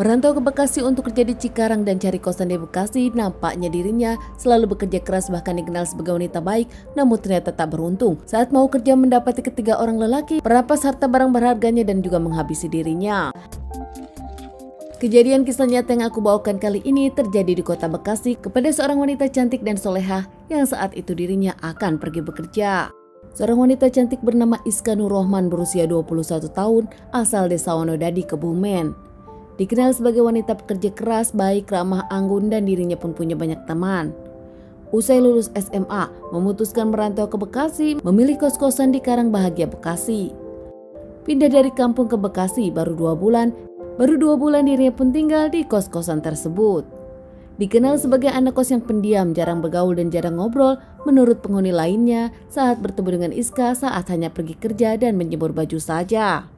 Merantau ke Bekasi untuk kerja di Cikarang dan cari kosan di Bekasi, nampaknya dirinya selalu bekerja keras bahkan dikenal sebagai wanita baik, namun ternyata tak beruntung. Saat mau kerja mendapati ketiga orang lelaki merampas harta barang berharganya dan juga menghabisi dirinya. Kejadian kisah nyata yang aku bawakan kali ini terjadi di kota Bekasi kepada seorang wanita cantik dan soleha yang saat itu dirinya akan pergi bekerja. Seorang wanita cantik bernama Iska Nurrohman berusia 21 tahun asal desa Wonodadi, Kebumen. Dikenal sebagai wanita pekerja keras, baik, ramah, anggun, dan dirinya pun punya banyak teman. Usai lulus SMA, memutuskan merantau ke Bekasi, memilih kos-kosan di Karangbahagia, Bekasi. Pindah dari kampung ke Bekasi baru 2 bulan dirinya pun tinggal di kos-kosan tersebut. Dikenal sebagai anak kos yang pendiam, jarang bergaul dan jarang ngobrol, menurut penghuni lainnya saat bertemu dengan Iska saat hanya pergi kerja dan menjemur baju saja.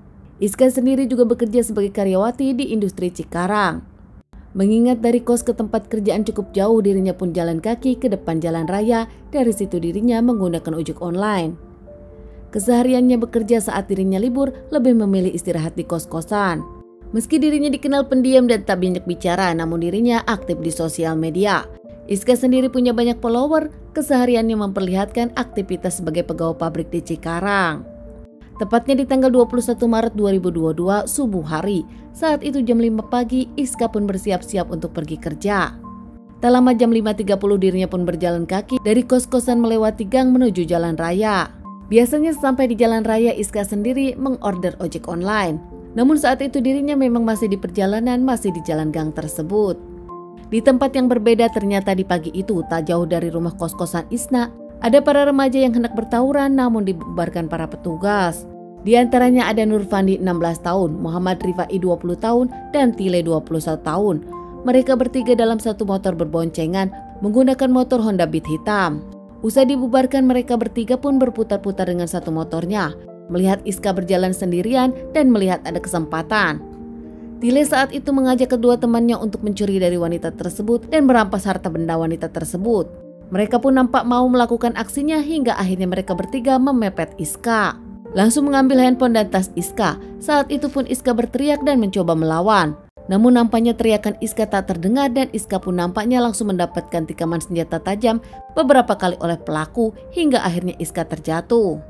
Iska sendiri juga bekerja sebagai karyawati di industri Cikarang. Mengingat dari kos ke tempat kerjaan cukup jauh, dirinya pun jalan kaki ke depan jalan raya. Dari situ dirinya menggunakan ojek online. Kesehariannya bekerja saat dirinya libur, lebih memilih istirahat di kos-kosan. Meski dirinya dikenal pendiam dan tak banyak bicara, namun dirinya aktif di sosial media. Iska sendiri punya banyak follower, kesehariannya memperlihatkan aktivitas sebagai pegawai pabrik di Cikarang. Tepatnya di tanggal 21 Maret 2022 subuh hari, saat itu jam 5 pagi Iska pun bersiap-siap untuk pergi kerja. Tak lama jam 5.30 dirinya pun berjalan kaki dari kos-kosan melewati gang menuju jalan raya. Biasanya sampai di jalan raya Iska sendiri mengorder ojek online. Namun saat itu dirinya memang masih di perjalanan, masih di jalan gang tersebut. Di tempat yang berbeda ternyata di pagi itu tak jauh dari rumah kos-kosan Isna, ada para remaja yang hendak bertawuran namun dibubarkan para petugas. Di antaranya ada Nurfandi 16 tahun, Muhammad Rifai 20 tahun, dan Tile 21 tahun. Mereka bertiga dalam satu motor berboncengan menggunakan motor Honda Beat hitam. Usai dibubarkan, mereka bertiga pun berputar-putar dengan satu motornya, melihat Iska berjalan sendirian dan melihat ada kesempatan. Tile saat itu mengajak kedua temannya untuk mencuri dari wanita tersebut dan merampas harta benda wanita tersebut. Mereka pun nampak mau melakukan aksinya hingga akhirnya mereka bertiga memepet Iska. Langsung mengambil handphone dan tas Iska. Saat itu pun Iska berteriak dan mencoba melawan. Namun nampaknya teriakan Iska tak terdengar dan Iska pun nampaknya langsung mendapatkan tikaman senjata tajam beberapa kali oleh pelaku hingga akhirnya Iska terjatuh.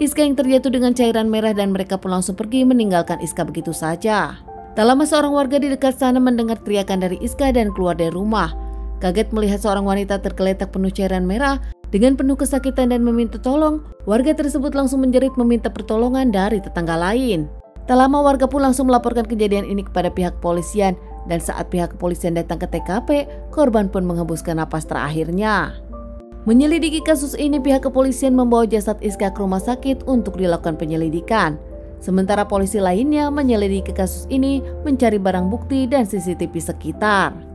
Iska yang terjatuh dengan cairan merah dan mereka pun langsung pergi meninggalkan Iska begitu saja. Tak lama seorang warga di dekat sana mendengar teriakan dari Iska dan keluar dari rumah. Kaget melihat seorang wanita tergeletak penuh cairan merah. Dengan penuh kesakitan dan meminta tolong, warga tersebut langsung menjerit meminta pertolongan dari tetangga lain. Tak lama warga pun langsung melaporkan kejadian ini kepada pihak kepolisian dan saat pihak kepolisian datang ke TKP, korban pun menghembuskan napas terakhirnya. Menyelidiki kasus ini, pihak kepolisian membawa jasad Iska ke rumah sakit untuk dilakukan penyelidikan. Sementara polisi lainnya menyelidiki kasus ini, mencari barang bukti dan CCTV sekitar.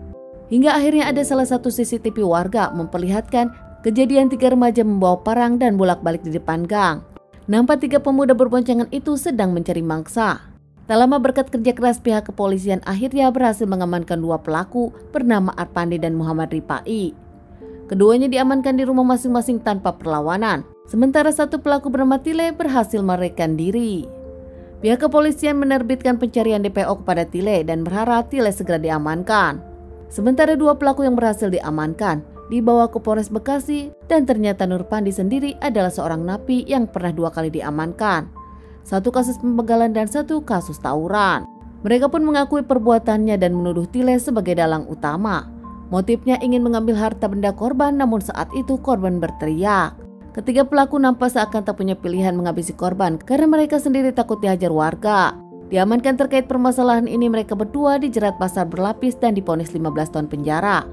Hingga akhirnya ada salah satu CCTV warga memperlihatkan kejadian 3 remaja membawa parang dan bolak-balik di depan gang. Nampak 3 pemuda berboncengan itu sedang mencari mangsa. Tak lama berkat kerja keras pihak kepolisian akhirnya berhasil mengamankan 2 pelaku bernama Arpandi dan Muhammad Rifai. Keduanya diamankan di rumah masing-masing tanpa perlawanan. Sementara satu pelaku bernama Tile berhasil melarikan diri. Pihak kepolisian menerbitkan pencarian DPO kepada Tile dan berharap Tile segera diamankan. Sementara 2 pelaku yang berhasil diamankan dibawa ke Polres Bekasi dan ternyata Nurpandi sendiri adalah seorang napi yang pernah 2 kali diamankan. 1 kasus pembegalan dan 1 kasus tawuran. Mereka pun mengakui perbuatannya dan menuduh Tile sebagai dalang utama. Motifnya ingin mengambil harta benda korban, namun saat itu korban berteriak. Ketiga pelaku nampak seakan tak punya pilihan menghabisi korban karena mereka sendiri takut dihajar warga. Diamankan terkait permasalahan ini, mereka berdua dijerat pasal berlapis dan divonis 15 tahun penjara.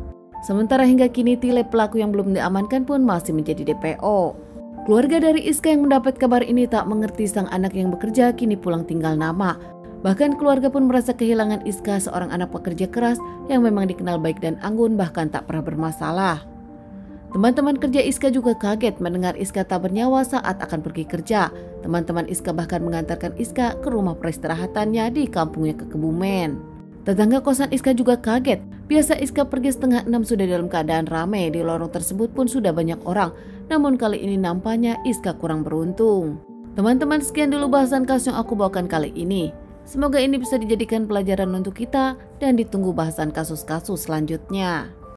Sementara hingga kini Tile pelaku yang belum diamankan pun masih menjadi DPO. Keluarga dari Iska yang mendapat kabar ini tak mengerti sang anak yang bekerja kini pulang tinggal nama. Bahkan keluarga pun merasa kehilangan Iska, seorang anak pekerja keras yang memang dikenal baik dan anggun bahkan tak pernah bermasalah. Teman-teman kerja Iska juga kaget mendengar Iska tak bernyawa saat akan pergi kerja. Teman-teman Iska bahkan mengantarkan Iska ke rumah peristirahatannya di kampungnya ke Kebumen. Tetangga kosan Iska juga kaget. Biasa Iska pergi setengah 6 sudah dalam keadaan ramai. Di lorong tersebut pun sudah banyak orang. Namun kali ini nampaknya Iska kurang beruntung. Teman-teman, sekian dulu bahasan kasus yang aku bawakan kali ini. Semoga ini bisa dijadikan pelajaran untuk kita dan ditunggu bahasan kasus-kasus selanjutnya.